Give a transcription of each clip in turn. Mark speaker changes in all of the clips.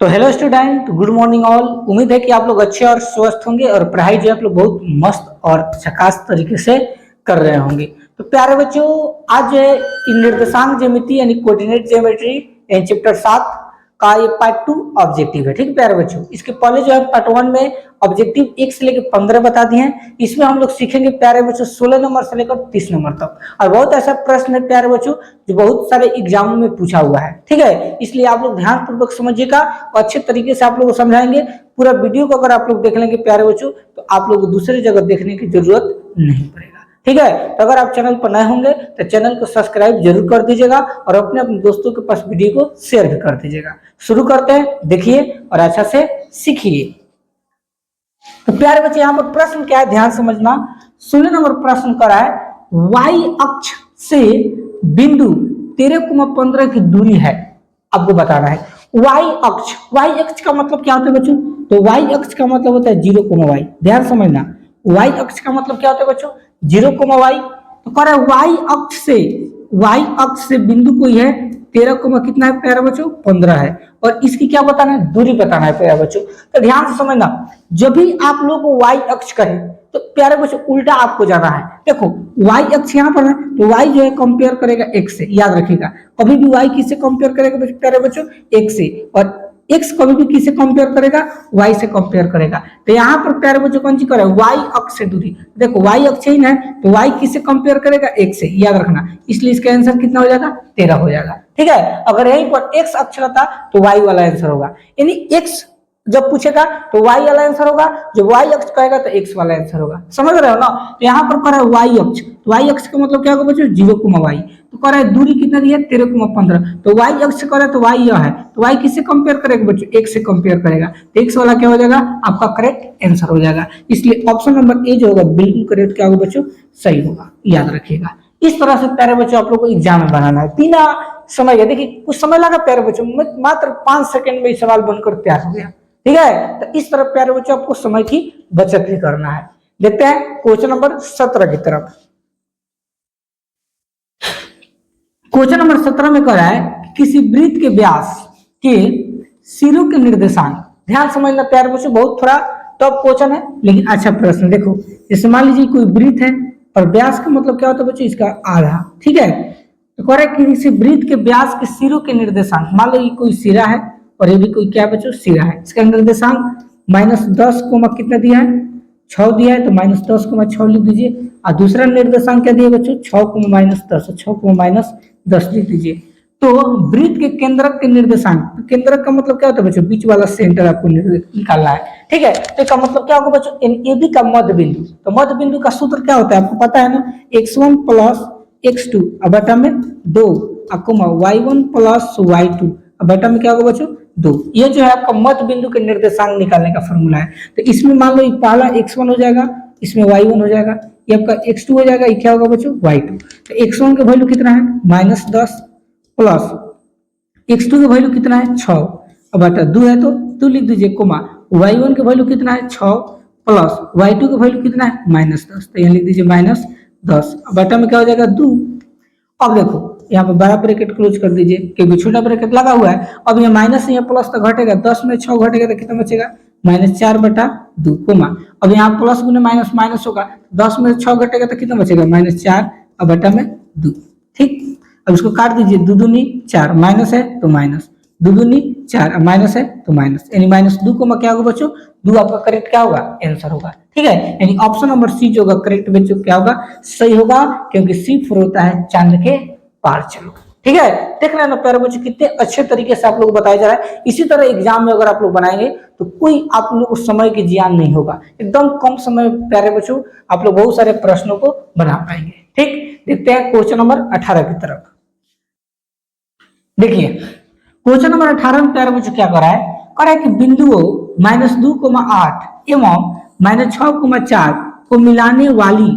Speaker 1: तो hello student, good morning all. उम्मीद है कि आप लोग अच्छे और स्वस्थ होंगे और पढ़ाई जो है आप लोग बहुत मस्त और झकास तरीके से कर रहे होंगे। तो प्यारे बच्चों, आज जो है निर्देशांक ज्यामिति यानी कोऑर्डिनेट ज्योमेट्री चैप्टर 7 का ये पार्ट 2 ऑब्जेक्टिव है। ठीक है प्यारे बच्चों, इसके पहले जो है पार्ट 1 में ऑब्जेक्टिव 1 से लेकर 15 बता दिए हैं। इसमें हम लोग सीखेंगे प्यारे बच्चों 16 नंबर से लेकर 30 नंबर तक। और बहुत ऐसा प्रश्न है प्यारे बच्चों जो बहुत सारे एग्जामों में पूछा हुआ है। ठीक है, इसलिए आप लोग ध्यान पूर्वक समझिएगा और अच्छे तरीके से आप लोग को समझाएंगे। पूरा वीडियो को अगर आप लोग देख लेंगे प्यारे बच्चों तो आप लोग को दूसरी जगह देखने की जरूरत नहीं पड़ेगा। ठीक है, तो अगर आप चैनल पर नए होंगे तो चैनल को सब्सक्राइब जरूर कर दीजिएगा और अपने अपने दोस्तों के पास वीडियो को शेयर भी कर दीजिएगा। शुरू करते हैं, देखिए और अच्छा से सीखिए। तो प्यारे बच्चे, यहाँ पर प्रश्न क्या है ध्यान समझना। 16 नंबर प्रश्न करा है, y अक्ष से बिंदु 13,15 की दूरी है, आपको बताना है। y अक्ष का मतलब क्या होता है बच्चों? तो y अक्ष का मतलब होता है 0, ध्यान समझना। y अक्ष का मतलब क्या होता है बच्चों? 0, तो कह रहा है y अक्ष से बिंदु कोई है 13, कितना है प्यारे बच्चों? 15 है। और इसकी क्या बताना है? दूरी बताना है प्यारे बच्चों। तो ध्यान से समझना, जब भी आप लोग को y अक्ष कहे तो प्यारे बच्चों उल्टा आपको जाना है। देखो y अक्ष यहाँ पर है तो y जो है कंपेयर करेगा x से, याद रखिएगा। कभी भी y किससे कंपेयर करेगा प्यारे बच्चों? x से। और x कभी भी किससे कंपेयर करेगा? y से कंपेयर करेगा। तो यहाँ पर प्यारे बच्चों कौन सी करे? y अक्ष से दूरी। देखो y अक्ष ही ना है तो y किससे कंपेयर करेगा? x से, याद रखना। इसलिए इसका आंसर कितना हो जाएगा? 13 हो जाएगा। ठीक है, अगर यहीं पर x अक्ष रहता तो y वाला आंसर होगा। यानी x जब पूछेगा तो y वाला आंसर होगा, जब y अक्ष कहेगा तो x वाला आंसर होगा। समझ रहे हो ना? तो यहाँ पर कह रहा है y अक्ष, तो y अक्ष का मतलब क्या होगा बच्चों? 0, तो कह रहा है दूरी कितना दी है? 13,15। तो y अक्ष कह रहा है तो y यह है, तो y किससे कंपेयर करेगा बच्चों? x से कंपेयर करेगा। तो x वाला क्या हो जाएगा? आपका करेक्ट आंसर हो जाएगा। इसलिए ऑप्शन नंबर ए जो होगा बिल्कुल करेक्ट क्या होगा बच्चों? सही होगा, याद रखिएगा। इस तरह से प्यारे बच्चों आप लोग को एग्जाम में बनाना है। बिना समय, देखिए कुछ समय लगा प्यारे बच्चों, मात्र 5 सेकंड में सवाल बनकर तैयार हो गया। ठीक है, तो इस तरह प्यारे बच्चों आपको समय की बचत भी करना है। देखते हैं क्वेश्चन नंबर 17 की तरफ। क्वेश्चन नंबर 17 में कह रहा है कि किसी वृत्त के व्यास के सिरों के निर्देशांक। ध्यान समझना प्यारे बच्चों, बहुत थोड़ा टफ क्वेश्चन है लेकिन अच्छा प्रश्न। देखो जैसे मान लीजिए कोई वृत्त है और व्यास का मतलब क्या होता है बच्चों? इसका आधा। ठीक है, तो कह रहा है कि किसी वृत्त के व्यास के सिरों के निर्देशांक। मान लो ये कोई सिरा है और ये भी कोई क्या बच्चों? सिरा है। इसका निर्देशांक -10, कितना दिया है? 6 दिया है, तो -10, 6 लिख दीजिए। और दूसरा निर्देशांक क्या दिया बच्चों? 6, -10, 6, -10 लिख दीजिए। तो वृत्त के केंद्रक के निर्देशांक, केंद्रक का मतलब क्या होता है बच्चों? बीच वाला सेंटर आपको निकालना है। ठीक है, तो इसका मतलब क्या होगा बच्चों? AB का मध्य बिंदु। तो मध्य बिंदु का सूत्र क्या होता है आपको पता है ना? x1 + x2 बटा में 2 y1 + y2 बटा में क्या होगा बच्चों? 2। ये जो है आपका मध्य बिंदु के निर्देशांक निकालने का फॉर्मूला है। तो इसमें मान लो पहला x1 हो जाएगा, इसमें y1 हो जाएगा, ये आपका x2 हो जाएगा, ये क्या होगा बच्चों? y2। तो x1 का वैल्यू कितना है? -10 प्लस x2 का वैल्यू कितना है? 6 बटा 2 है तो 2 लिख दीजिए, कोमा y1 का वैल्यू कितना है? 6 प्लस y2 का वैल्यू कितना है? -10। तो यहाँ लिख दीजिए -10 बटा में क्या हो जाएगा? 2। अब देखो यहाँ पर बड़ा ब्रैकेट क्लोज कर दीजिए क्योंकि छोटा ब्रैकेट लगा हुआ है। अब ये माइनस यहाँ प्लस तो घटेगा, 10 में 6 घटेगा तो कितना बचेगा? -4 बटा 2, कोमा अब यहाँ प्लस गुने माइनस माइनस होगा, 10 में 6 घटेगा तो कितना बचेगा? -4 बटा में 2। ठीक, अब इसको काट दीजिए, 2 दूनी 4, माइनस है तो माइनस, 2 दूनी 4, माइनस है तो माइनस, यानी -2, क्या होगा बच्चों? 2 आपका करेक्ट क्या होगा? आंसर होगा। ठीक है, यानी ऑप्शन नंबर सी जो होगा करेक्ट बच्चों क्या होगा? सही होगा, क्योंकि सी फॉर होता है चांद के पार चलो। ठीक है, देख रहे हैं ना प्यारे बच्चों कितने अच्छे तरीके से आप लोग बताया जा रहा है। इसी तरह एग्जाम में अगर आप लोग बनाएंगे तो कोई आप लोग को समय की जियान नहीं होगा। एकदम कम समय में प्यारे बच्चों आप लोग बहुत सारे प्रश्नों को बना पाएंगे। ठीक, देखते हैं क्वेश्चन नंबर 18 की तरफ। देखिए क्वेश्चन नंबर 18 में प्यारे बच्चों क्या कर रहा है? कह रहा है कि बिंदुओं -2,8 एवं -6,4 को मिलाने वाली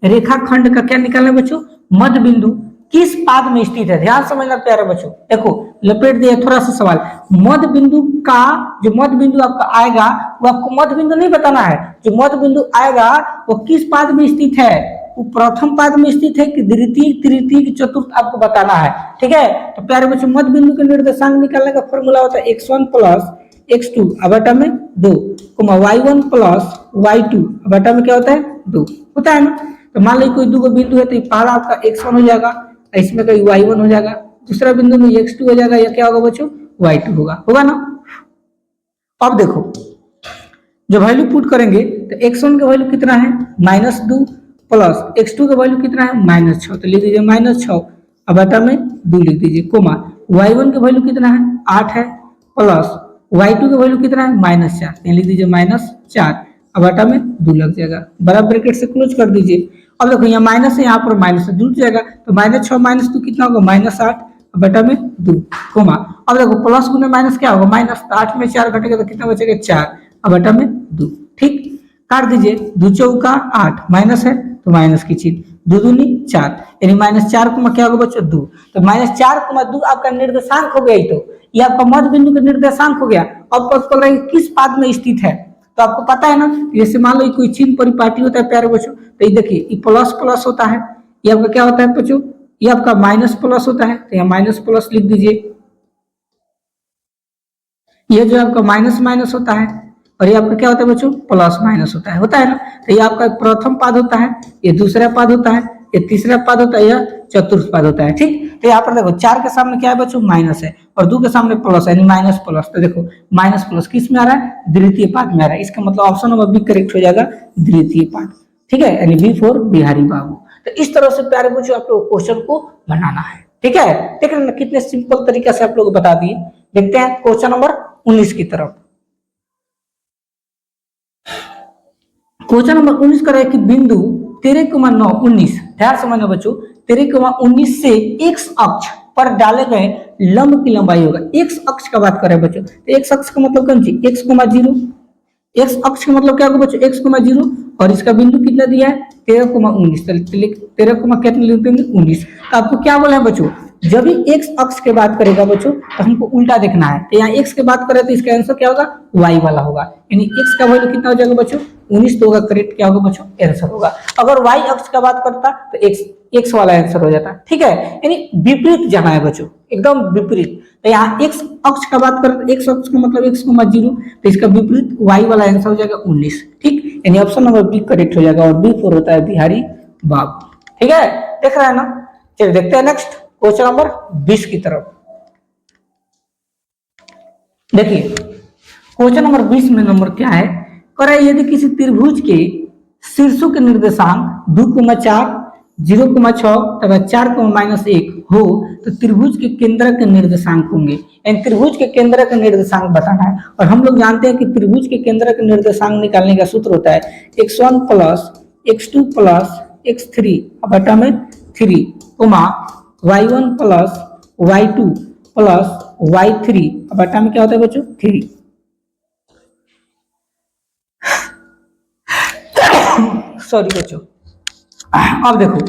Speaker 1: रेखाखंड का क्या निकालना बच्चों? मध्य बिंदु किस पाद में स्थित है? ध्यान समझना प्यारे बच्चों। देखो लपेट दिया थोड़ा सा सवाल। मध्य बिंदु का जो मध्य बिंदु आपका आएगा वो आपको मध्य बिंदु नहीं बताना है। जो मध्य बिंदु आएगा वो किस पाद में स्थित है? वो प्रथम पाद में स्थित है कि द्वितीय, तृतीय, चतुर्थ आपको बताना है। ठीक है, तो प्यारे बच्चों मध्य बिंदु के निर्देशांक निकालने का फॉर्मूला होता है x1 + x2 बटा में 2 कोमा y1 प्लस y2 बटा में क्या होता है 2 होता है ना। तो मान लीजिए कोई दो बिंदु है तो पहला आपका x1 हो जाएगा, इसमें कोई y1 हो जाएगा, दूसरा बिंदु में x2 हो जाएगा, या क्या होगा बच्चों y2 होगा ना। अब देखो जो वैल्यू पुट करेंगे तो x1 का वैल्यू कितना है -2 प्लस x2 का वैल्यू कितना है -6, तो लिख दीजिए -6 बटा में 2 लिख दीजिए, कोमा y1 का वैल्यू कितना है 8 है, प्लस y2 का वैल्यू कितना है -4, लिख दीजिए -4 बटा में 2 लग जाएगा, बड़ा ब्रैकेट से क्लोज कर दीजिए। अब देखो यहाँ माइनस है, यहाँ पर माइनस से जुड़ जाएगा, तो -6 - 2 कितना होगा -8 बटा में 2, कोमा अब देखो प्लस गुने माइनस क्या होगा माइनस, तो 8 में 4 घटेगा तो कितना बचेगा 4 बटा में 2, ठीक काट दीजिए, 2 चौका 8 माइनस है तो माइनस की चीज, 2 दूनी 4 यानी -4 कोमा क्या होगा बच्चों 2, तो -4 2 आपका निर्देशांक हो गया, तो ये आपका मध्य बिंदु का निर्देशांक हो गया। अब पता है किस पाद में स्थित है, तो आपको पता है ना, जैसे मान लो कोई चिन्ह परिपाटी होता है प्यारे बच्चों, तो ये देखिए ये प्लस प्लस होता है, ये आपका क्या होता है बच्चों, ये आपका माइनस प्लस होता है, तो यहाँ माइनस प्लस लिख दीजिए, ये जो आपका माइनस माइनस होता है, और ये आपका क्या होता है बच्चों प्लस माइनस होता है ना। तो ये आपका प्रथम पाद होता है, ये दूसरा पाद होता है, ये तीसरा पाद होता है, यह चतुर्थ पाद होता है, ठीक। तो यहाँ पर देखो 4 के सामने क्या है बच्चों माइनस है, और 2 के सामने प्लस है, यानी माइनस प्लस, तो देखो माइनस प्लस किस में आ रहा है द्वितीय पाद में आ रहा है, इसका मतलब ऑप्शन नंबर बी करेक्ट हो जाएगा द्वितीय पाद, ठीक है, यानी बी फॉर बिहारी बाबू। तो इस तरह से प्यारे बच्चों आप लोग क्वेश्चन को बनाना है, ठीक है, देख रहे हैं कितने सिंपल तरीके से आप लोग बता दिए। देखते हैं क्वेश्चन नंबर 19 की तरफ। क्वेश्चन नंबर 19 कर रहा है कि बिंदु 13,9 19 ध्यान समझना बच्चों, 13,19 से x अक्ष पर डाले गए लंब की लंबाई होगा। x अक्ष का बात कर रहे हैं बच्चों, तो x अक्ष का मतलब कौन सी x, 0, x अक्ष का मतलब क्या होगा बच्चों x, 0, और इसका बिंदु कितना दिया है 13,19, 13, कितने लिखते हैं 19। तो आपको क्या बोला है बच्चों, जब भी x अक्ष के बात करेगा बच्चों तो हमको उल्टा देखना है, तो यहाँ x के बात करें तो इसका आंसर क्या होगा y वाला होगा, यानी x का वैल्यू कितना हो जाएगा बच्चों 19, तो होगा करेक्ट क्या होगा बच्चों आंसर होगा। अगर y अक्ष का बात करता तो x वाला आंसर हो जाता, ठीक है, यानी विपरीत जाना है बच्चों, एकदम विपरीत। तो यहाँ x अक्ष का बात करें तो x अक्ष का मतलब x, 0, तो इसका विपरीत y वाला आंसर हो जाएगा 19, ठीक, यानी ऑप्शन नंबर बी करेक्ट हो जाएगा, और बी फॉर होता है बिहारी बाबू, ठीक है, देख रहे हैं ना। चलिए देखते हैं नेक्स्ट क्वेश्चन नंबर 20 की तरफ। देखिए क्वेश्चन नंबर 20 में नंबर क्या है, कह यदि किसी त्रिभुज के शीर्षों के निर्देशांक 2,4 0,6 तथा 4,-1 हो तो त्रिभुज के केंद्र के निर्देशांक होंगे, यानी त्रिभुज के केंद्र का निर्देशांक बताना है। और हम लोग जानते हैं कि त्रिभुज के केंद्र का निर्देशांक निकालने का सूत्र होता है x1 plus x2 plus x3 बटा में 3, y1 plus y2 plus y3 बटा में क्या होता है बच्चों 3। सॉरी बच्चों, अब देखो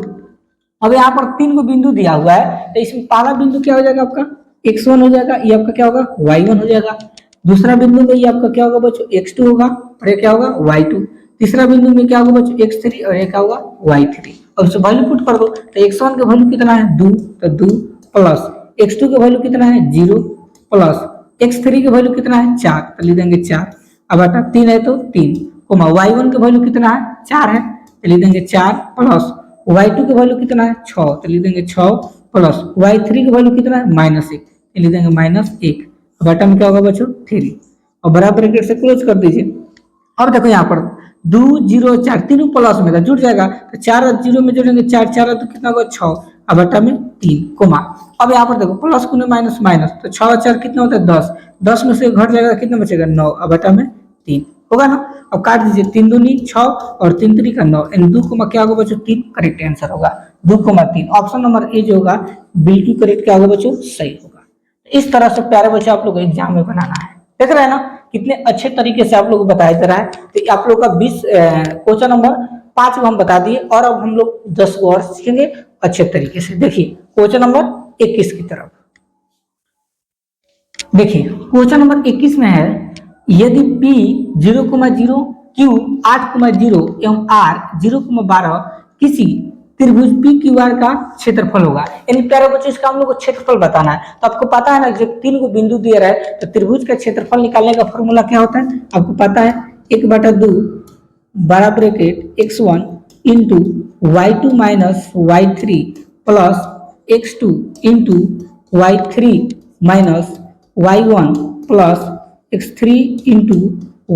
Speaker 1: अब यहाँ पर 3 को बिंदु दिया हुआ है, तो इसमें पहला बिंदु क्या हो जाएगा आपका x1 हो जाएगा, ये आपका क्या होगा y1 हो जाएगा, दूसरा बिंदु में ये आपका क्या होगा बच्चों x2 होगा, और ये क्या होगा y2, तीसरा बिंदु में क्या होगा बच्चों x3, और ये क्या होगा y3। और इसे वैल्यू पुट कर दो, तो x1 का वैल्यू कितना है 2, तो 2 प्लस x2 का वैल्यू कितना है 0 प्लस x3 का वैल्यू कितना है 4, तो लिख देंगे 4, अब आता 3 है तो 3, y1 का वैल्यू कितना है 4 है, तो लिख देंगे 4 प्लस y2 का वैल्यू कितना है 6, तो लिख देंगे 6 प्लस y3 का वैल्यू कितना है -1, तो लिख देंगे -1, बटा में क्या होगा बच्चों 3, और बराबर ब्रैकेट से क्लोज कर दीजिए। अब देखो यहाँ पर 2 0 4 तीनों प्लस में था जुड़ जाएगा, तो 4 और 0 में जोड़ेंगे 4 4 तो कितना होगा 6, अब बटा में 3, कोमा अब यहाँ पर देखो प्लस गुने माइनस माइनस, तो 6 और 4 कितना होता है 10, 10 में से घट जाएगा कितना बचेगा 9, अब बटा में 3 होगा ना। अब काट दीजिए 3 दूनी 6 और 3 3 का 9, यानी 2 कोमा क्या होगा बच्चों 3 करेक्ट आंसर होगा, 2,3 ऑप्शन नंबर ए जो होगा बिल्कुल करेक्ट क्या होगा बच्चों सही होगा। इस तरह से प्यारे बच्चे आप लोग एग्जाम में बनाना है, देख रहे हैं ना कितने अच्छे तरीके से आप लोग को बताया जा रहा है। तो आप लोग का 20 क्वेश्चन नंबर 5 को हम बता दिए, और अब हम लोग 10 को और सीखेंगे अच्छे तरीके से। देखिए क्वेश्चन नंबर 21 की तरफ, देखिए क्वेश्चन नंबर 21 में है यदि P 0,0 Q 8,0 एवं R 0,12 किसी त्रिभुज पी क्यू आर का क्षेत्रफल होगा। यानी प्यारे बच्चों इसका हम लोग को क्षेत्रफल बताना है। तो आपको पता है ना जब 3 को बिंदु दिया रहा है तो त्रिभुज का क्षेत्रफल निकालने का फॉर्मूला क्या होता है आपको पता है, 1/2 बड़ा bracket x1 into y2 minus y3 plus x2 into y3 minus y1 plus x3 into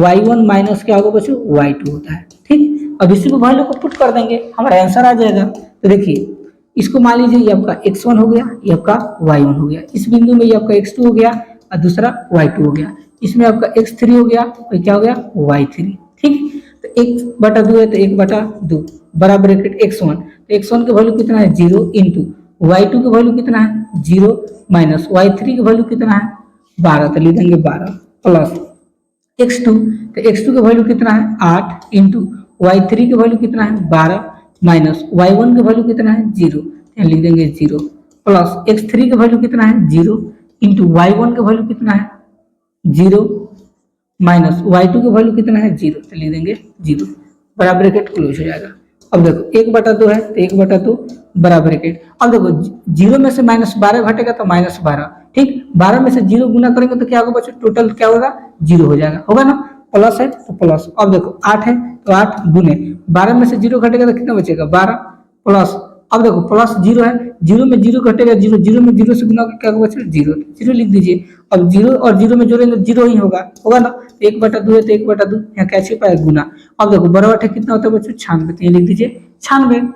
Speaker 1: y1 minus क्या होगा बच्चों y2 होता है। ठीक, अब इसी को वैल्यू को पुट कर देंगे, हमारा आंसर आ जाएगा। तो देखिए इसको मान लीजिए ये आपका x1 हो गया, ये आपका y1 हो गया, इस बिंदु में ये आपका x2 हो गया और दूसरा y2 हो गया, इसमें आपका x3 हो गया और क्या हो गया y3। ठीक, तो 1/2 है तो 1/2 बड़ा ब्रैकेट x1, तो x1 की वैल्यू कितना है 0 इंटू y2 की वैल्यू कितना है 0 माइनस y3 की वैल्यू कितना है 12, तो लिख देंगे 12 प्लस x2, तो x2 की वैल्यू कितना है 8 इंटू y3 की वैल्यू कितना है 12 माइनस y1 की वैल्यू कितना है 0, लिख देंगे 0 प्लस x3 की वैल्यू कितना है 0 इंटू y1 की वैल्यू कितना है 0 माइनस y2 की वैल्यू कितना है 0, तो लिख देंगे 0, बड़ा ब्रैकेट क्लोज हो जाएगा। अब देखो 1/2 है तो 1/2 बड़ा ब्रैकेट, अब देखो 0 में से -12 घटेगा तो -12, ठीक, 12 में से 0 गुना करेंगे तो क्या होगा बच्चों टोटल क्या होगा 0 हो जाएगा, होगा ना, प्लस है तो प्लस। अब देखो 8 है तो 8 गुने 12 में से 0 घटेगा तो कितना बचेगा 12 प्लस, अब देखो प्लस 0 है, 0 में 0 घटेगा 0, 0 में 0 से गुना होकर क्या होगा बच्चों 0, 0 लिख दीजिए। अब 0 और 0 में जोड़ेंगे 0 ही होगा, होगा ना, 1/2 है तो 1/2 यहाँ क्या छिपा है गुना। अब देखो बड़ा है कितना होता है बच्चों 96, तो ये लिख दीजिए 96।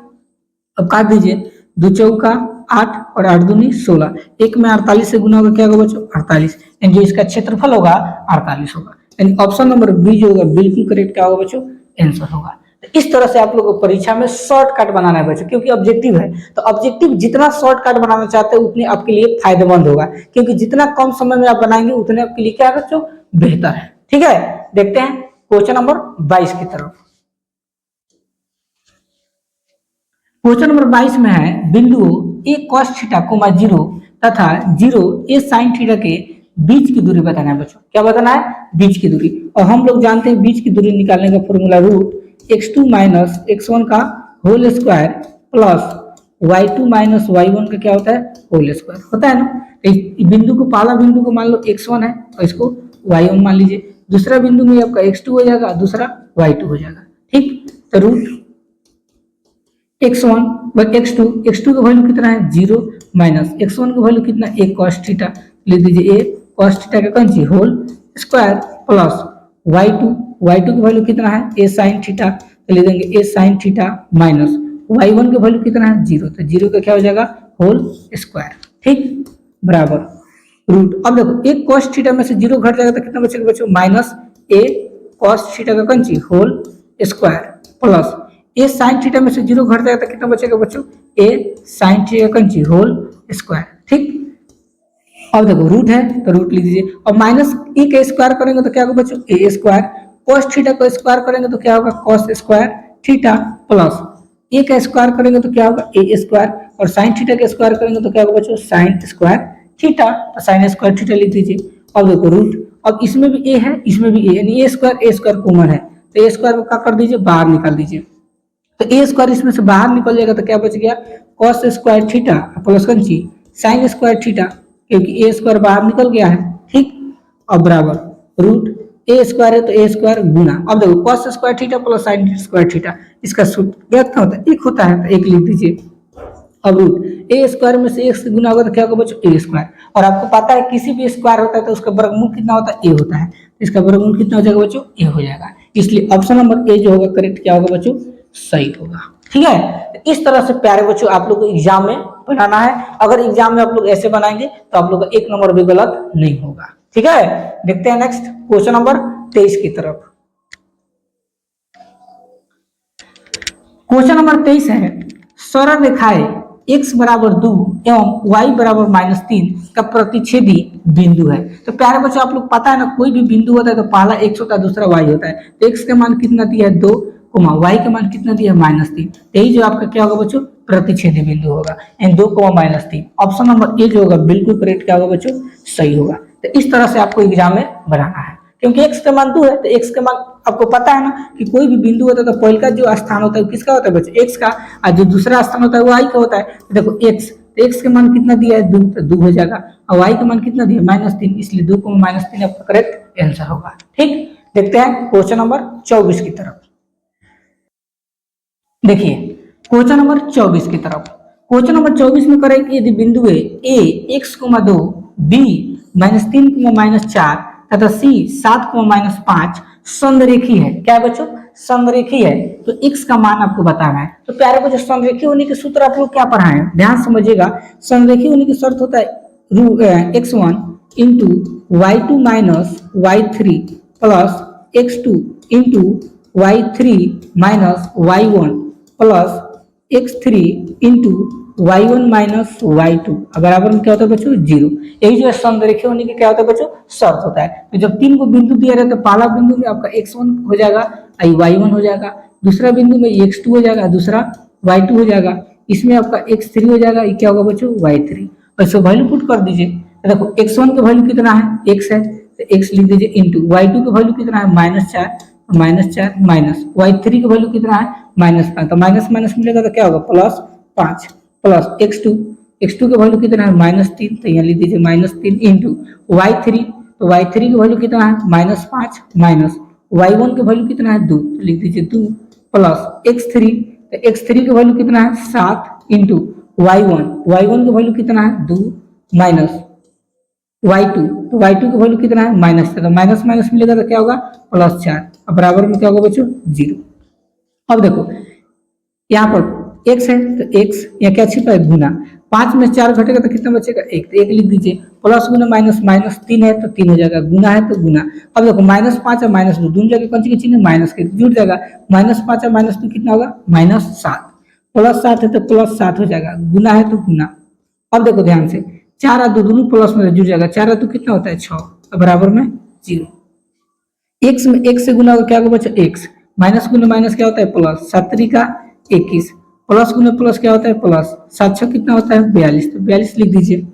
Speaker 1: अब काट दीजिए, 2 चौका 8 और 8 दूनी 16, 1 में 48 से गुना होगा क्या होगा बच्चों 48, यानी जो इसका क्षेत्रफल होगा 48 होगा, यानी ऑप्शन नंबर बी जो होगा बिल्कुल करेक्ट क्या होगा बच्चों आंसर होगा। तो इस तरह से आप लोगों को परीक्षा में शॉर्टकट बनाना है बच्चों, क्योंकि ऑब्जेक्टिव है तो ऑब्जेक्टिव जितना शॉर्टकट बनाना चाहते हैं उतने आपके लिए फायदेमंद होगा, क्योंकि जितना कम समय में आप बनाएंगे उतने आपके लिए क्या बच्चों बेहतर है। ठीक है, देखते हैं क्वेश्चन नंबर 22 की तरफ। क्वेश्चन नंबर 22 में है बिंदुओं a cos थीटा, 0 तथा 0 a sin थीटा के बीच की दूरी बताना है बच्चों। क्या बताना है बीच की दूरी, और हम लोग जानते हैं बीच की दूरी निकालने का formula root x2 minus x1 का whole square plus y2 minus y1 का क्या होता है होल स्क्वायर होता है ना। इस बिंदु को पहला बिंदु को मान लो x1 है और इसको y1 मान लीजिए, दूसरा बिंदु में आपका x2 हो जाएगा, दूसरा y2 हो जाएगा। ठीक, तो रूट x1 x2, x2 का वैल्यू कितना है 0 माइनस x1 का वैल्यू कितना a cos थीटा, लिख दीजिए a cos थीटा का कौन सी होल स्क्वायर प्लस y2 की वैल्यू कितना है a sin थीटा, तो लिख देंगे a sin theta minus y1 का वैल्यू कितना है 0, तो 0 का क्या हो जाएगा होल स्क्वायर। ठीक, बराबर रूट, अब देखो एक cos थीटा में से 0 घट जाएगा तो कितना बचेगा बच्चों माइनस a cos थीटा का कौन सी whole square plus a sin theta में से 0 घट जाएगा तो कितना बचेगा बच्चों a sin थीटा का कौन सी होल स्क्वायर। ठीक, अब देखो रूट है तो रूट लिख दीजिए, और माइनस ए का स्क्वायर करेंगे तो क्या होगा बच्चों ए स्क्वायर, cos थीटा को स्क्वायर करेंगे तो क्या होगा cos स्क्वायर थीटा प्लस ए का स्क्वायर करेंगे तो क्या होगा ए स्क्वायर, और sin थीटा का स्क्वायर करेंगे तो क्या होगा बच्चों sin स्क्वायर थीटा, तो sin स्क्वायर थीटा लिख दीजिए। अब देखो रूट, अब इसमें भी ए है इसमें भी ए, यानी ए स्क्वायर कॉमन है तो ए स्क्वायर को क्या कर दीजिए बाहर निकाल दीजिए, तो ए स्क्वायर इसमें से बाहर निकल जाएगा तो क्या बच गया cos स्क्वायर थीटा प्लस कौन सी sin स्क्वायर थीटा, क्योंकि ए स्क्वायर बाहर निकल गया है। ठीक, अब बराबर रूट ए स्क्वायर है तो ए स्क्वायर गुना, अब देखो cos square theta plus sin square theta, इसका सूत्र क्या होता है एक होता है तो एक लिख दीजिए। अब रूट ए स्क्वायर में से एक से गुना होगा तो क्या होगा बच्चों ए स्क्वायर, और आपको पता है किसी भी स्क्वायर होता है तो उसका वर्गमूल कितना होता है ए होता है, इसका वर्गमूल कितना हो जाएगा बच्चों ए हो जाएगा, इसलिए ऑप्शन नंबर ए जो होगा करेक्ट क्या होगा बच्चों सही होगा। ठीक है, इस तरह से प्यारे बच्चों आप लोग को एग्जाम में बनाना है, अगर एग्जाम में आप लोग ऐसे बनाएंगे तो आप लोग का 1 नंबर भी गलत नहीं होगा। ठीक है, देखते हैं नेक्स्ट क्वेश्चन नंबर 23 की तरफ। क्वेश्चन नंबर 23 है सरल रेखाएं x बराबर 2 एवं y बराबर -3 का प्रतिच्छेदी बिंदु है। तो प्यारे बच्चों आप लोग पता है ना कोई भी बिंदु होता है तो पहला x होता है दूसरा y होता है, तो x का मान कितना दिया है 2, y का मान कितना दिया है -3, यही जो आपका क्या होगा बच्चों प्रतिच्छेदी बिंदु होगा, यानी 2, -3। ऑप्शन नंबर ए जो होगा बिल्कुल करेक्ट क्या होगा बच्चों सही होगा। तो इस तरह से आपको एग्जाम में बनाना है। क्योंकि x का मान 2 है तो x का मान आपको पता है ना कि कोई भी बिंदु होता है तो पहले का जो स्थान होता है वो किसका होता है बच्चों, x का, और जो दूसरा स्थान होता है वो y का होता है। तो देखो x, तो x का मान कितना दिया है 2, तो 2 हो जाएगा, और y का मान कितना दिया -3, इसलिए 2 को -3 आपका करेक्ट आंसर होगा। ठीक, देखते हैं क्वेश्चन नंबर 24 की तरफ। देखिए क्वेश्चन नंबर 24 की तरफ, क्वेश्चन नंबर 24 में करें कि यदि बिंदु है a x,2, b -3, -4 तथा c 7, -5 संरेखी है। क्या है बच्चों, संरेखी है, तो x का मान आपको बताना है। तो प्यारे बच्चों संरेखी होने के सूत्र आप लोग क्या पढ़ाए हैं, ध्यान समझिएगा। संरेखी होने की शर्त होता है x1 into y2 minus y3 plus x2 into y3 minus y1 plus x3 into y1 minus y2 बराबर में क्या होता है बच्चों 0। यही जो है संरेखी होने की क्या होता है बच्चों शर्त होता है। तो जब 3 को बिंदु दिया रहता है, पहला बिंदु में आपका x1 हो जाएगा, y1 हो जाएगा, दूसरा बिंदु में x2 हो जाएगा, दूसरा y2 हो जाएगा, इसमें आपका x3 हो जाएगा, ये क्या होगा बच्चों y3। और इसको वैल्यू पुट कर दीजिए। तो देखो x1 का वैल्यू कितना है, x है, तो x लिख दीजिए इंटू y2 का वैल्यू कितना है -4 माइनस y3 का वैल्यू कितना है -5, तो माइनस माइनस मिलेगा तो क्या होगा +5 प्लस x2 का वैल्यू कितना है -3, तो यहाँ लिख दीजिए -3 इंटू y3, तो y3 का वैल्यू कितना है -5 माइनस y1 का वैल्यू कितना है 2, तो लिख दीजिए 2 प्लस x3, तो x3 का वैल्यू कितना है 7 इंटू y1 का वैल्यू कितना है 2 माइनस y2, तो y2 का वैल्यू कितना है -4, तो माइनस माइनस मिलेगा तो क्या होगा +4, अब बराबर में क्या होगा बच्चों 0। अब देखो यहाँ पर x है तो x यहाँ क्या छिपा है गुना, 5 में 4 घटेगा तो कितना बचेगा 1, तो 1 लिख दीजिए, प्लस गुना माइनस, -3 है तो 3 हो जाएगा, गुना है तो गुना। अब देखो -5 और -2 दोनों जगह कौन सी चिन्ह माइनस के जुड़ जाएगा, -5 और -2 कितना होगा -7, +7 है तो +7 हो जाएगा, गुना है तो गुना। अब देखो ध्यान से 4 और 2 दोनों प्लस में जुड़ जाएगा, 4 और 2 कितना होता है 6, तो बराबर में 0। x में x से गुना क्या होगा बच्चों x, माइनस गुना माइनस क्या होता है प्लस, 7 3 का 21, प्लस गुना प्लस क्या होता है प्लस, 7 6 कितना होता है 42, तो 42 लिख दीजिए,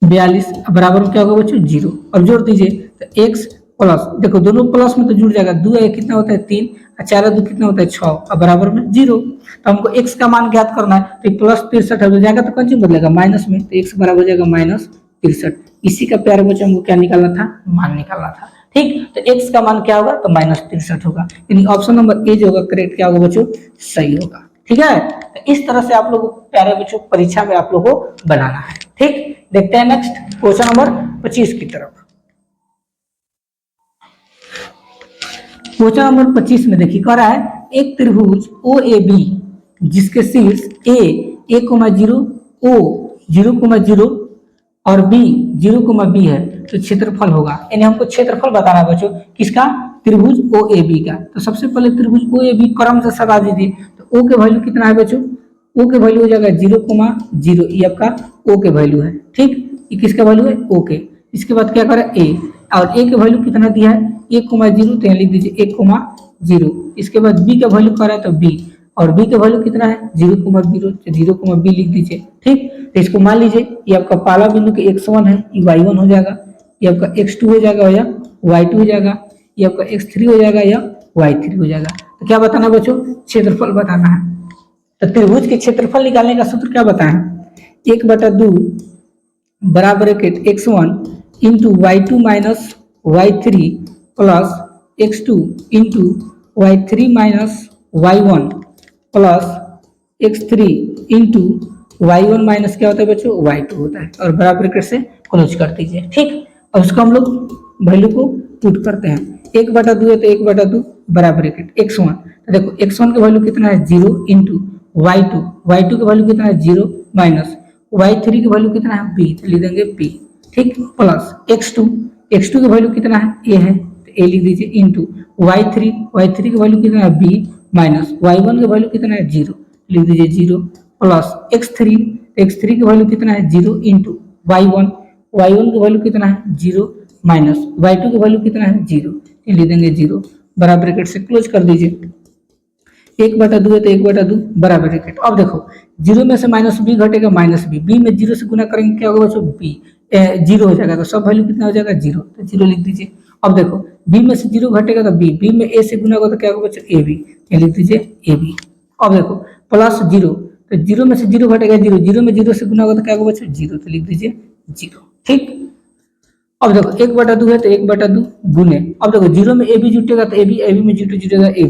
Speaker 1: 42 बराबर में क्या होगा बच्चों 0। अब जोड़ दीजिए तो x प्लस, देखो दोनों प्लस में तो जुड़ जाएगा, 2 है कितना होता है 3, और 4 है 2 कितना होता है 6, और बराबर में 0। तो हमको x का मान ज्ञात करना है, तो प्लस 63 हो जाएगा, तो कौन सी बदलेगा माइनस में, तो x बराबर हो जाएगा -63। इसी का प्यारे बच्चों हमको क्या निकालना था, मान निकालना था। ठीक, तो x का मान क्या होगा तो -63 होगा, यानी ऑप्शन नंबर ए जो होगा करेक्ट क्या होगा बच्चों सही होगा। ठीक है, तो इस तरह से आप लोगों को प्यारे बच्चों परीक्षा में आप लोगों को बनाना है। ठीक, देखते हैं नेक्स्ट क्वेश्चन नंबर 25 की तरफ। क्वेश्चन नंबर 25 में देखिए कह रहा है एक त्रिभुज OAB जिसके शीर्ष A 1,0 O 0,0 और B 0,B है तो क्षेत्रफल होगा, यानी हमको क्षेत्रफल बताना है बच्चों किसका, त्रिभुज OAB का। तो सबसे पहले त्रिभुज OAB क्रम से सजा दीजिए, तो O के वैल्यू कितना है बच्चों, O के वैल्यू हो जाएगा 0,0, ये आपका O के वैल्यू है। ठीक, ये किसका वैल्यू है O के। इसके बाद क्या करें A, और A के वैल्यू कितना दिया है 1,0, तो यहाँ लिख दीजिए 1,0। इसके बाद B का वैल्यू करा है तो B, और B का वैल्यू कितना है 0,0, तो 0,B लिख दीजिए। ठीक, तो इसको मान लीजिए ये आपका पहला बिंदु के x1 है, ये y1 हो जाएगा, ये आपका x2 हो जाएगा या y2 हो जाएगा, ये आपका x3 हो जाएगा या y3 हो जाएगा। तो क्या बताना है बच्चों, क्षेत्रफल बताना है। तो त्रिभुज के क्षेत्रफल निकालने का सूत्र क्या बताएं, 1/2 बराबर x1 into y2 minus y3 plus x2 into y3 minus y1 plus x3 into y1 minus क्या होता है बच्चों y2 होता है, और बराबर से क्लोज कर दीजिए। ठीक, और उसको हम लोग वैल्यू को पुट करते हैं, 1/2 है तो 1/2 बराबर x1, तो देखो x1 का वैल्यू कितना है 0 इंटू y2 का वैल्यू कितना है 0 माइनस y3 का वैल्यू कितना है b, तो लिख देंगे b। ठीक, प्लस x2 का वैल्यू कितना है a है, तो a लिख दीजिए इंटू y3 का वैल्यू कितना है b माइनस y1 का वैल्यू कितना है 0, लिख दीजिए 0 प्लस x3 का वैल्यू कितना है 0 इंटू y1 का वैल्यू कितना है 0 माइनस y2 का वैल्यू कितना है 0, लिख देंगे 0 बराबर ब्रैकेट से क्लोज कर दीजिए। 1/2 है तो 1/2 बराबर ब्रैकेट। अब देखो 0 में से -b घटेगा -b, b में 0 से गुना करेंगे क्या होगा बच्चों b, जीरो हो जाएगा, तो सब वैल्यू कितना हो जाएगा जीरो, तो जीरो लिख दीजिए। अब देखो बी में से जीरो घटेगा तो बी, बी में ए से गुना होगा तो क्या होगा बच्चों ए बी, क्या लिख दीजिए ए बी। अब देखो प्लस जीरो, तो जीरो में से जीरो घटेगा जीरो, जीरो में जीरो से गुना होगा तो क्या होगा बच्चों जीरो, तो लिख दीजिए जीरो। ठीक, अब देखो एक बटा दो है तो एक बटा दो गुने, अब देखो जीरो में ए बी जुटेगा तो ए बी में जीरो जुटेगा ए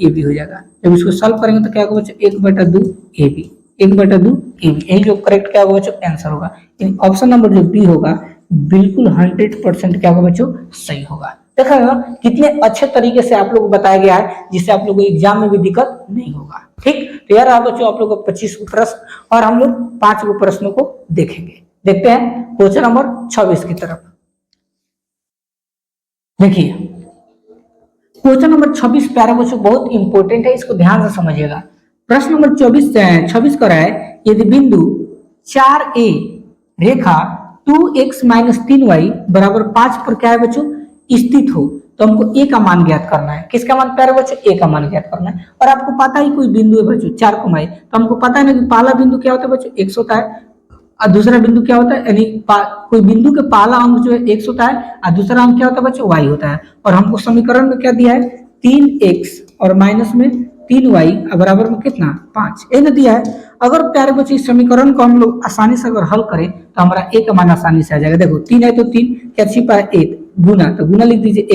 Speaker 1: बी हो जाएगा। जब इसको सॉल्व करेंगे तो क्या होगा बच्चों एक बटा दो ए बी, एक बटा दो ए बी, यही जो करेक्ट क्या होगा बच्चों आंसर होगा। ऑप्शन नंबर जो बी होगा बिल्कुल 100% क्या होगा बच्चों सही होगा। देखा ना कितने अच्छे तरीके से आप लोग को बताया गया है, जिससे आप लोगों को एग्जाम में भी दिक्कत नहीं होगा। ठीक, तो यार आप बच्चों आप लोग को 25 प्रश्न और हम लोग 5 प्रश्नों को देखेंगे। देखते हैं क्वेश्चन नंबर 26 की तरफ। देखिए क्वेश्चन नंबर 26 प्यारे बच्चों बहुत इंपॉर्टेंट है, इसको ध्यान से समझिएगा। प्रश्न नंबर 26 कर रहा है, यदि बिंदु 4a रेखा 2x - 3y बराबर 5 पर क्या है बच्चों स्थित हो, तो हमको a का मान ज्ञात करना है। किसका मान प्यारे बच्चों a का मान ज्ञात करना है। और आपको पता ही कोई बिंदु है बच्चों 4, तो हमको पता है ना कि पहला बिंदु क्या होता है बच्चों x होता है, और दूसरा बिंदु क्या होता है, यानी कोई बिंदु के पहला अंक जो है x होता है और दूसरा अंक क्या होता है बच्चों y होता है। और हमको समीकरण में क्या दिया है 3x और माइनस में 3y बराबर में कितना 5, ये ना दिया है। अगर प्यारे बच्चों इस समीकरण को हम लोग आसानी से अगर हल करें तो हमारा a का मान आसानी से आ जाएगा। देखो 3 है तो 3 क्या छिपा है 8, गुना तो गुना लिख दीजिए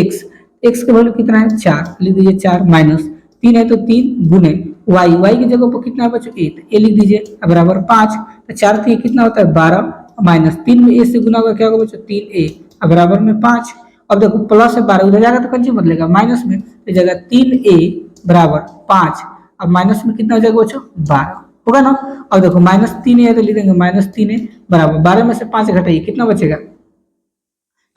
Speaker 1: x का वैल्यू कितना है 4, लिख दीजिए 4, माइनस 3 है तो 3 गुने y की जगह पर कितना है बच्चों 8, ए लिख दीजिए बराबर 5, तो 4 3 कितना होता है 12, माइनस 3 में a से गुना होगा क्या होगा बच्चों 3a बराबर में 5। अब देखो प्लस है 12 उधर जाएगा तो कंजी बदलेगा माइनस में, तो जगह 3a बराबर 5, अब माइनस में कितना हो जाएगा बच्चों 12 होगा ना। अब देखो माइनस 3 है तो लिख देंगे माइनस 3a बराबर 12 में से 5 घटाइए कितना बचेगा,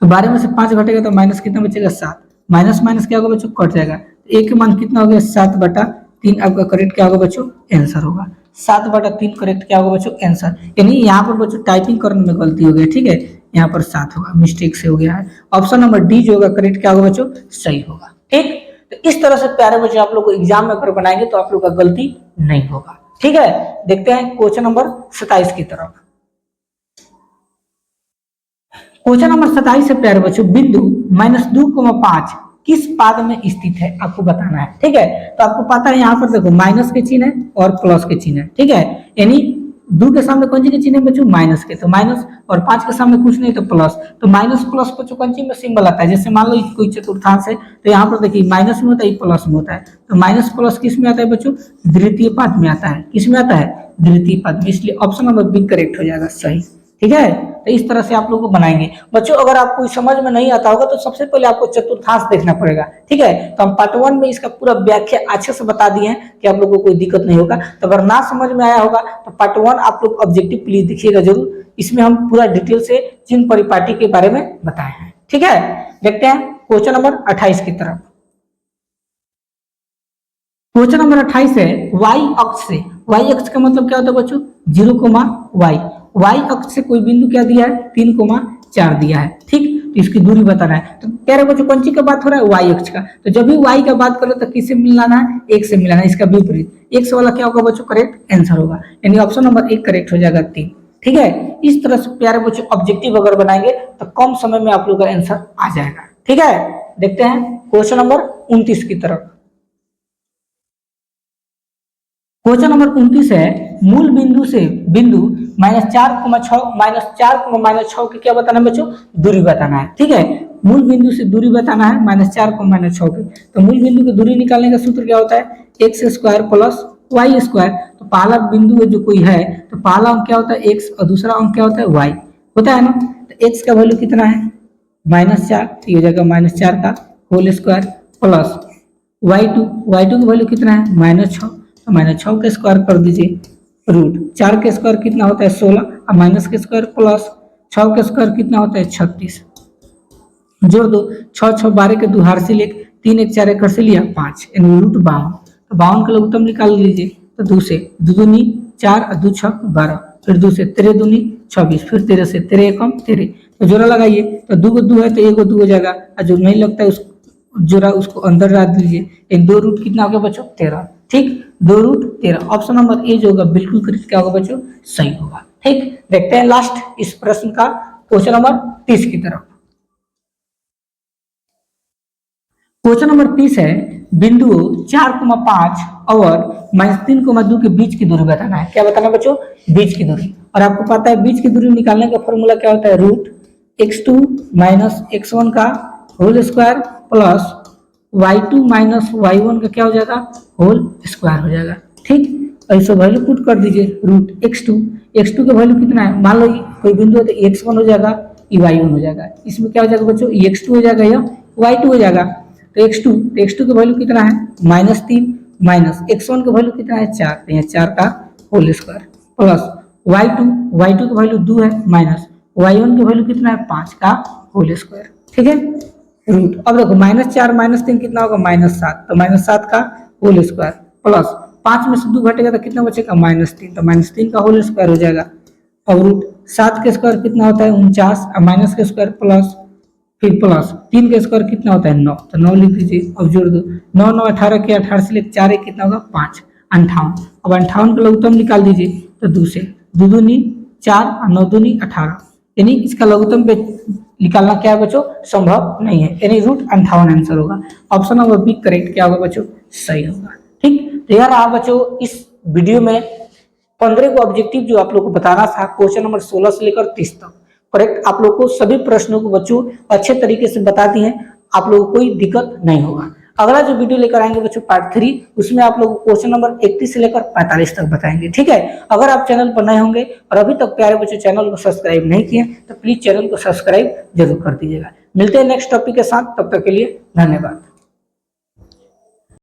Speaker 1: तो 12 में से 5 घटेगा तो माइनस कितना बचेगा 7, माइनस माइनस क्या होगा बच्चों कट जाएगा, तो a के मान कितना हो गया 7/3, आपका करेक्ट क्या होगा बच्चों आंसर होगा 7/3 करेक्ट क्या होगा बच्चों आंसर। यानी यहाँ पर बच्चों टाइपिंग करने में गलती हो गई, ठीक है, यहाँ पर 7 होगा, मिस्टेक से हो गया है। ऑप्शन नंबर डी जो होगा करेक्ट क्या होगा बच्चों सही होगा। ठीक, तो इस तरह से प्यारे बच्चों आप लोग को एग्जाम में अगर बनाएंगे तो आप लोग का गलती नहीं होगा। ठीक है, देखते हैं क्वेश्चन नंबर 27 की तरफ। क्वेश्चन नंबर 27 है प्यारे बच्चों, बिंदु -2,5 किस पाद में स्थित है आपको बताना है। ठीक है, तो आपको पता है यहाँ पर देखो माइनस के चिन्ह है और प्लस के चिन्ह है। ठीक है, यानी 2 के सामने कौन सी के चिन्ह है बच्चों माइनस के, तो माइनस, और 5 के सामने कुछ नहीं तो प्लस, तो माइनस प्लस बच्चों कौन सी में सिंबल आता है, जैसे मान लो कोई चतुर्थांश है तो यहाँ पर देखिए माइनस में होता है प्लस में होता है, तो माइनस प्लस किस में आता है बच्चों द्वितीय पाद में आता है, किस में आता है द्वितीय पाद में, इसलिए ऑप्शन नंबर बी करेक्ट हो जाएगा सही। ठीक है, तो इस तरह से आप लोग को बनाएंगे बच्चों। अगर आपको समझ में नहीं आता होगा तो सबसे पहले आपको चतुर्थांश देखना पड़ेगा। ठीक है, तो हम पार्ट 1 में इसका पूरा व्याख्या अच्छे से बता दिए हैं कि आप लोगों को कोई दिक्कत नहीं होगा। तो अगर ना समझ में आया होगा तो पार्ट 1 आप लोग ऑब्जेक्टिव प्लीज देखिएगा जरूर, इसमें हम पूरा डिटेल से चिन्ह परिपाटी के बारे में बताए हैं। ठीक है, देखते हैं क्वेश्चन नंबर 28 की तरफ। क्वेश्चन नंबर 28 है, y अक्ष से, y अक्ष का मतलब क्या होता है बच्चों 0,y, y अक्ष से कोई बिंदु क्या दिया है 3,4 दिया है। ठीक, तो इसकी दूरी बताना है। तो कह रहे बच्चों कौन सी का बात हो रहा है y अक्ष का, तो जब भी y का बात करो तो किससे मिलाना है 1 से मिलाना है, इसका विपरीत x वाला क्या होगा बच्चों करेक्ट आंसर होगा, यानी ऑप्शन नंबर 1 करेक्ट हो जाएगा 3। ठीक है, इस तरह से प्यारे बच्चों ऑब्जेक्टिव अगर बनाएंगे तो कम समय में आप लोग का आंसर आ जाएगा। ठीक है, देखते हैं क्वेश्चन नंबर 29 की तरफ। क्वेश्चन नंबर 29 है, मूल बिंदु से बिंदु -4,6 की क्या बताना है बच्चों दूरी बताना है। ठीक है, मूल बिंदु से दूरी बताना है -4,6 की, तो मूल बिंदु की दूरी निकालने का सूत्र क्या होता है x² + y²। तो पहला बिंदु जो कोई है तो पहला अंक क्या होता है x और दूसरा अंक क्या होता है y होता है ना, तो x का वैल्यू कितना है -4, तो ये हो जाएगा -4 का होल स्क्वायर प्लस y2 का वैल्यू कितना है -6, तो -6 के स्क्वायर कर दीजिए, रूट 4 के स्क्वायर कितना होता है 16, और माइनस के स्क्वायर प्लस 6 के स्क्वायर कितना होता है 36, जोड़ दो 6 6 12 के दुहार से लेके 3 1 4 कर से लिया 5, यानी रूट 52, तो 52 का लघुत्तम निकाल लीजिए, तो 2 से 2 दूनी 4 और 2 6 12, फिर 2 से 13 दूनी 26, फिर 13 से 13 एकम 13, तो जोड़ा लगाइए, तो 2 को 2 है तो 1 को 2 हो जाएगा, और जो नहीं लगता है उस जोड़ा उसको अंदर डाल दीजिए, 2 रूट कितना हो गया बच्चों 13। ठीक, 2 रूट 13, ऑप्शन नंबर ए जो होगा बिल्कुल करेक्ट क्या होगा बच्चों सही होगा। ठीक, देखते हैं लास्ट इस प्रश्न का क्वेश्चन नंबर 30 की तरफ। क्वेश्चन नंबर 30 है, बिंदु 4,5 और -3,2 के बीच की दूरी बताना है। क्या बताना है बच्चों? बीच की दूरी। और आपको पता है बीच की दूरी निकालने का फॉर्मूला क्या होता है? रूट x2 माइनस x1 का whole square plus y2 minus y1 का क्या हो जाएगा? होल स्क्वायर हो जाएगा। ठीक, ऐसे वैल्यू पुट कर दीजिए। रूट x2 का वैल्यू कितना है? मान लो कोई बिंदु है तो x1 हो जाएगा, ये y1 हो जाएगा। इसमें क्या हो जाएगा बच्चों? ये x2 हो जाएगा, या y2 हो जाएगा। तो x2 का वैल्यू कितना है? -3 माइनस x1 का वैल्यू कितना है? 4, तो यहाँ 4 का होल स्क्वायर प्लस y2 का वैल्यू 2 है माइनस y1 का वैल्यू कितना है? 5 का होल स्क्वायर। ठीक है, रूट। अब देखो -4 -3 कितना होगा? -7, तो -7 का होल स्क्वायर प्लस 5 में से 2 घटेगा तो कितना बचेगा? -3, तो -3 का होल स्क्वायर हो जाएगा। अब रूट 7 के स्क्वायर कितना होता है? 49, और माइनस के स्क्वायर प्लस, फिर प्लस 3 का स्क्वायर कितना होता है? 9, तो 9 लिख दीजिए। अब जोड़ दो, 9 9 18 के 18 से लेकर 4 कितना होगा? 5, 58। अब 58 का लघुत्तम निकाल दीजिए, तो 2 से 2 दूनी 4 और 9 दूनी 18, यानी इसका लघुत्तम पे निकालना क्या है बच्चों? संभव नहीं है, यानी रूट 58 आंसर होगा। ऑप्शन नंबर बी करेक्ट क्या होगा बच्चों? सही होगा। ठीक, तो यार आप बच्चों इस वीडियो में 15 को ऑब्जेक्टिव जो आप लोग को बताना था क्वेश्चन नंबर 16 से लेकर 30 तक, करेक्ट आप लोग को सभी प्रश्नों को बच्चों अच्छे तरीके से बता दिए हैं। आप लोगों को कोई दिक्कत नहीं होगा। अगला जो वीडियो लेकर आएंगे बच्चों पार्ट 3, उसमें आप लोग क्वेश्चन नंबर 31 से लेकर 45 तक बताएंगे। ठीक है, अगर आप चैनल पर नए होंगे और अभी तक प्यारे बच्चों चैनल को सब्सक्राइब नहीं किए तो प्लीज चैनल को सब्सक्राइब जरूर कर दीजिएगा। मिलते हैं नेक्स्ट टॉपिक के साथ, तब तक के लिए धन्यवाद।